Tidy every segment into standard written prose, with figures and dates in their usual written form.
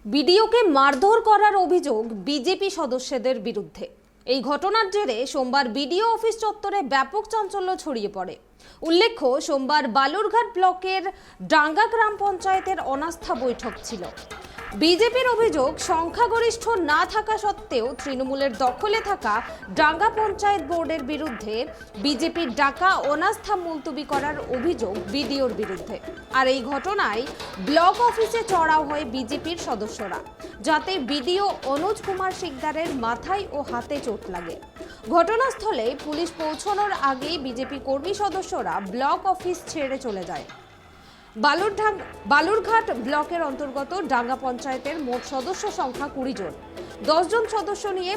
বিডিওকে মারধর করার অভিযোগ বিজেপি সদস্যদের বিরুদ্ধে। এই ঘটনার জেরে সোমবার বিডিও অফিস চত্বরে ব্যাপক চাঞ্চল্য ছড়িয়ে পড়ে। উল্লেখ্য, সোমবার বালুরঘাট ব্লকের ডাঙ্গা গ্রাম পঞ্চায়েতের অনাস্থা বৈঠক ছিল। বিজেপির অভিযোগ, সংখ্যাগরিষ্ঠ না থাকা সত্ত্বেও তৃণমূলের দখলে থাকা ডাঙ্গা পঞ্চায়েত বোর্ডের বিরুদ্ধে বিজেপির ডাকা অনাস্থা মুলতবি করার অভিযোগ বিডিওর বিরুদ্ধে। আর এই ঘটনায় ব্লক অফিসে চড়াও হয় বিজেপির সদস্যরা, যাতে বিডিও অনুজ কুমার শিকদারের মাথায় ও হাতে চোট লাগে। ঘটনাস্থলে পুলিশ পৌঁছানোর আগেই বিজেপি কর্মী সদস্যরা ব্লক অফিস ছেড়ে চলে যায়। বালুরঘাট ব্লকের অন্তর্গত ডাঙ্গা পঞ্চায়েতের মোট সদস্য সংখ্যা 20 জন। 10 জন সদস্য নিয়ে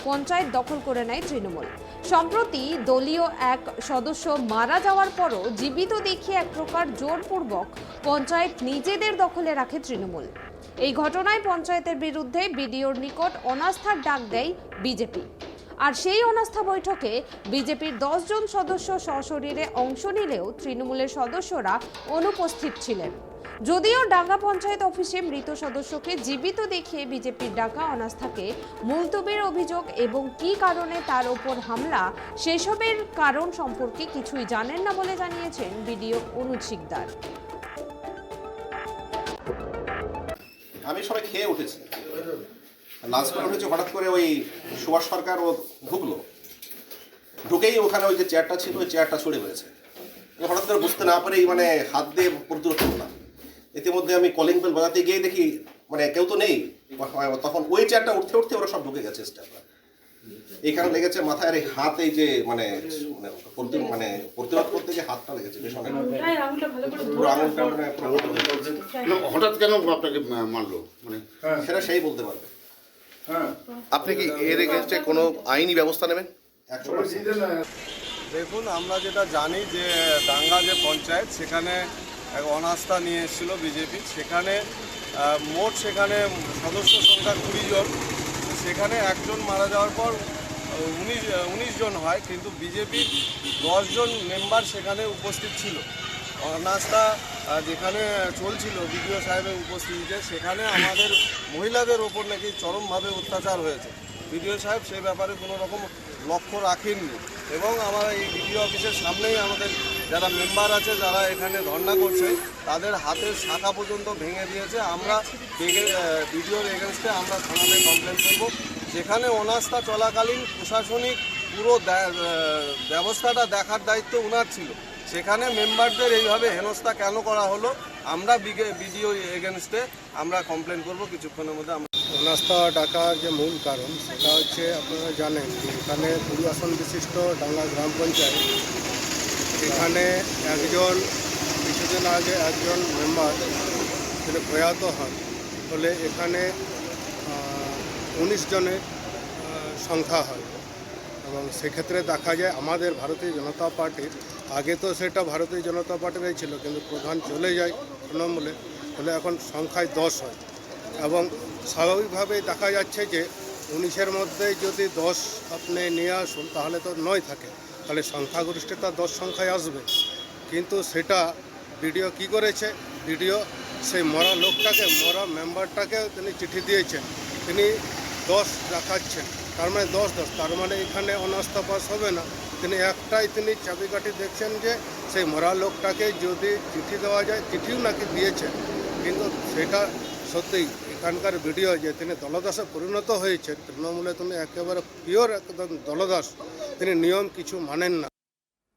পঞ্চায়েত দখল করে নেয় তৃণমূল। সম্প্রতি দলীয় এক সদস্য মারা যাওয়ার পরও জীবিত দেখিয়ে এক প্রকার জোরপূর্বক পঞ্চায়েত নিজেদের দখলে রাখে তৃণমূল। এই ঘটনায় পঞ্চায়েতের বিরুদ্ধে বিডিওর নিকট অনাস্থার ডাক দেয় বিজেপি। আর সেই অনাস্থা বৈঠকে বিজেপির 10 জন সদস্য সশরীরে অংশ নিলেও তৃণমূলের সদস্যরা অনুপস্থিত ছিলেন। যদিও ডাঙ্গা পঞ্চায়েত অফিসে মৃত সদস্যকে জীবিত দেখিয়ে বিজেপির ডাকা অনাস্থাকে মুলতবির অভিযোগ এবং কী কারণে তার ওপর হামলা, সেসবের কারণ সম্পর্কে কিছুই জানেন না বলে জানিয়েছেন বিডিও অনুজ শিকদার। আমি সবাই খেয়ে উঠেছি, লাঞ্চ করে উঠেছে, হঠাৎ করে ওই সুভাষ সরকার ও ঢুকেই ওখানে ওই যে চেয়ারটা ছিল ওই চেয়ারটা ছুড়ে ফেলেছে। হঠাৎ করে বুঝতে না পারেই হাত দিয়ে প্রতিরোধ করলাম। ইতিমধ্যে আমি কলিং বেল বাজাতে গিয়ে দেখি কেউ তো নেই। তখন ওই চেয়ারটা উঠতে উঠতে ওরা সব ঢুকে গেছে স্টাফরা। এইখানে লেগেছে মাথায়, আর এই হাত এই যে প্রতিরোধ করতে গিয়ে হাতটা লেগেছে পেছনে। হঠাৎ কেন আপনাকে মারলো সেটা সেই বলতে পারবে। আপনি কি এর এগেইনস্টে কোনো আইনি ব্যবস্থা নেবেন? 100%। দেখুন, আমরা যেটা জানি যে ডাঙ্গা যে পঞ্চায়েত, সেখানে এক অনাস্থা নিয়ে এসেছিল বিজেপি। সেখানে মোট সদস্য সংখ্যা 20 জন। সেখানে একজন মারা যাওয়ার পর 19 জন হয়, কিন্তু বিজেপির 10 জন মেম্বার সেখানে উপস্থিত ছিল। অনাস্থা যেখানে চলছিল বিডিও সাহেবের উপস্থিতিতে, সেখানে আমাদের মহিলাদের ওপর নাকি চরমভাবে অত্যাচার হয়েছে। বিডিও সাহেব সে ব্যাপারে কোনো রকম লক্ষ্য রাখেননি এবং আমরা এই বিডিও অফিসের সামনেই আমাদের যারা মেম্বার আছে, যারা এখানে ধর্ণা করছে, তাদের হাতের শাখা পর্যন্ত ভেঙে দিয়েছে। আমরা বিডিওর এগেনস্টে আমরা থানাতে কমপ্লেন করব। যেখানে অনাস্থা চলাকালীন প্রশাসনিক পুরো ব্যবস্থাটা দেখার দায়িত্ব ওনার ছিল, সেখানে মেম্বারদের এইভাবে হেনস্থা কেন করা হলো, আমরা বিডিও এগেনস্টে আমরা কমপ্লেন করব কিছুক্ষণের মধ্যে। অনাস্থা ডাকার যে মূল কারণ সেটা হচ্ছে, আপনারা জানেন যে এখানে 20 আসন বিশিষ্ট ডাঙ্গা গ্রাম পঞ্চায়েত। এখানে কিছুদিন আগে একজন মেম্বার তিনি প্রয়াত হন, ফলে এখানে 19 জনের সংখ্যা হয়। এবং সেক্ষেত্রে দেখা যায় আমাদের ভারতীয় জনতা পার্টির, আগে তো সেটা ভারতীয় জনতা পার্টিরই ছিল, কিন্তু প্রধান চলে যায় তৃণমূলে, ফলে এখন সংখ্যায় 10 হয়। এবং স্বাভাবিকভাবেই দেখা যাচ্ছে যে 19-এর মধ্যে যদি 10 আপনি নিয়ে আসুন তাহলে তো 9 থাকে, তাহলে সংখ্যাগরিষ্ঠতা 10 সংখ্যায় আসবে। কিন্তু সেটা বিডিও কি করেছে, বিডিও সেই মরা মেম্বারটাকে তিনি চিঠি দিয়েছেন, তিনি 10 দেখাচ্ছেন, তার মানে 10, তার মানে এখানে অনাস্থা পাস হবে না। তিনি চাবিকাঠি দেখছেন যে সেই মরা লোকটাকে যদি চিঠি দেওয়া যায়, চিঠিও নাকি দিয়েছেন, কিন্তু সেটা সত্যিই এখানকার ভিডিও যে তিনি দলদাসে পরিণত হয়েছে, তৃণমূলে তিনি একেবারে পিওর একদম দলদাস, তিনি নিয়ম কিছু মানেন না।